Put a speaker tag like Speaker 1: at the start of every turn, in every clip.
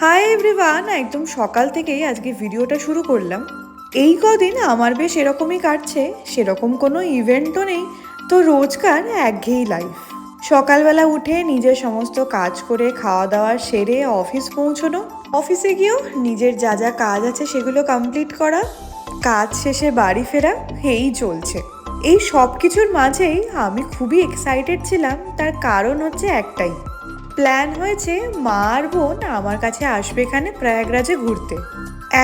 Speaker 1: Hi everyone, একদম সকাল থেকেই আজকে ভিডিওটা শুরু করলাম। এই কদিন আমার বেশ এরকমই কাটছে, সেরকম কোনো ইভেন্টও নেই, তো রোজকার একঘেয়েই লাইফ। সকালবেলা উঠে নিজের সমস্ত কাজ করে খাওয়া দাওয়া সেরে অফিস পৌঁছানো, অফিসে গিয়েও নিজের যা যা কাজ আছে সেগুলো কমপ্লিট করা, কাজ শেষে বাড়ি ফেরা, এই চলছে। এই সব কিছুর মাঝেই আমি খুবই এক্সাইটেড ছিলাম, তার কারণ হচ্ছে একটাই। প্ল্যান হয়েছে মা আর বোন আমার কাছে আসবে এখানে প্রয়াগরাজে ঘুরতে।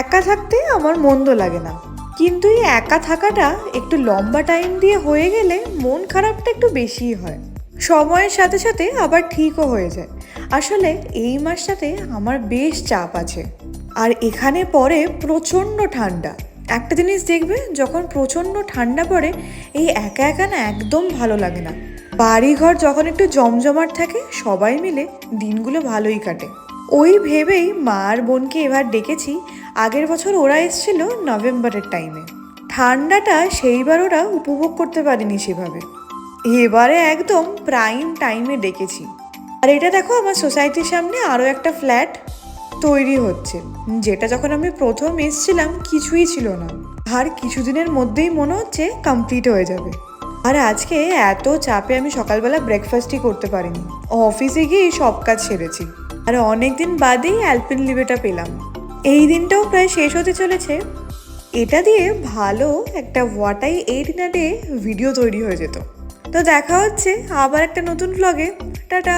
Speaker 1: একা থাকতে আমার মন্দ লাগে না, কিন্তু এই একা থাকাটা একটু লম্বা টাইম দিয়ে হয়ে গেলে মন খারাপটা একটু বেশিই হয়। সময়ের সাথে সাথে আবার ঠিকও হয়ে যায়। আসলে এই মাসটাতে আমার বেশ চাপ আছে, আর এখানে পড়ে প্রচণ্ড ঠান্ডা। একটা জিনিস দেখবে, যখন প্রচণ্ড ঠান্ডা পড়ে এই একা একা না একদম ভালো লাগে না। বাড়িঘর যখন একটু জমজমাট থাকে সবাই মিলে দিনগুলো ভালোই কাটে। ওই ভেবেই মা আর বোনকে এবার ডেকেছি। আগের বছর ওরা এসেছিল নভেম্বরের টাইমে, ঠান্ডাটা সেইবার ওরা উপভোগ করতে পারেনি সেভাবে। এবারে একদম প্রাইম টাইমে ডেকেছি। আর এটা দেখো, আমার সোসাইটির সামনে আরও একটা ফ্ল্যাট তৈরি হচ্ছে, যেটা যখন আমি প্রথম এসেছিলাম কিছুই ছিল না, আর কিছুদিনের মধ্যেই মনে হচ্ছে কমপ্লিট হয়ে যাবে। আর আজকে এত চাপে আমি সকালবেলা ব্রেকফাস্টই করতে পারিনি, অফিসে গিয়ে সব কাজ সেরেছি। আর অনেকদিন বাদেই অ্যালপেনলিবেটা পেলাম। এই দিনটাও প্রায় শেষ হতে চলেছে। এটা দিয়ে ভালো একটা ওয়াটাই 8 ডে ভিডিও তৈরি হয়ে যেত। তো দেখা হচ্ছে আবার একটা নতুন ভ্লগে। টাটা।